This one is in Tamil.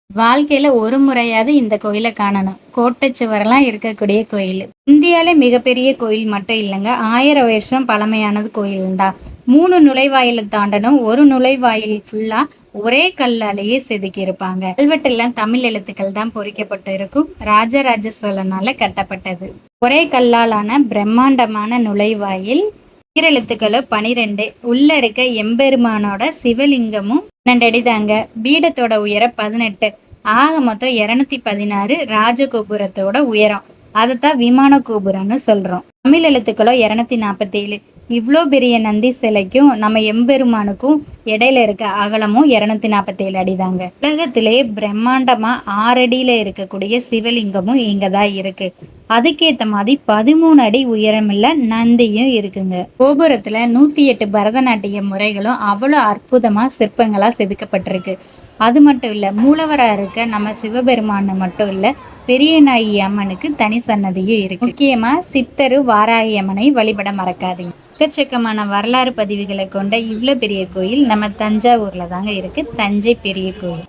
வாழ்க்கையில ஒரு முறையாவது இந்த கோயில காணணும். கோட்டை சுவரெல்லாம் இருக்கக்கூடிய கோயில். இந்தியால மிகப்பெரிய கோயில் மட்டும் இல்லங்க. 1000 வருஷம் பழமையானது கோயில் தான். 3 நுழைவாயில தாண்டணும். ஒரு நுழைவாயில் ஃபுல்லா ஒரே கல்லாலேயே செதுக்கியிருப்பாங்க. கல்வெட்டெல்லாம் தமிழ் எழுத்துக்கள் தான் பொறிக்கப்பட்டு இருக்கும். ராஜராஜ சோழனால கட்டப்பட்டது. ஒரே கல்லாலான பிரம்மாண்டமான நுழைவாயில். உயிரெழுத்துக்களும் 12. உள்ள இருக்க எம்பெருமானோட சிவலிங்கமும் 12 அடி தாங்க. பீடத்தோட உயரம் 18. ஆக மொத்தம் 216 ராஜகோபுரத்தோட உயரம். அதைத்தான் விமான கோபுரம்னு சொல்றோம். தமிழ் எழுத்துக்களோ 247. இவ்வளோ பெரிய நந்தி சிலைக்கும் நம்ம எம்பெருமானுக்கும் இடையில இருக்க அகலமும் 247 அடி தாங்க. உலகத்திலே பிரம்மாண்டமா 6 அடியில இருக்கக்கூடிய சிவலிங்கமும் இங்க தான் இருக்கு. அதுக்கேத்த மாதிரி 13 அடி உயரமுள்ள நந்தியும் இருக்குங்க. கோபுரத்துல 108 பரதநாட்டிய முறைகளும் அவ்வளோ அற்புதமா சிற்பங்களா செதுக்கப்பட்டிருக்கு. அது மட்டும் இல்ல, மூலவரா இருக்க நம்ம சிவபெருமான் மட்டும் இல்ல, பெரியநாயகி அம்மனுக்கு தனி சன்னதியும் இருக்கு. முக்கியமா சித்தரு வாராகி அம்மனை வழிபட மறக்காதீங்க. எக்கச்சக்கமான வரலாறு பதிவுகளை கொண்ட இவ்வளோ பெரிய கோயில் நம்ம தஞ்சாவூர்ல தாங்க இருக்கு. தஞ்சை பெரிய கோயில்.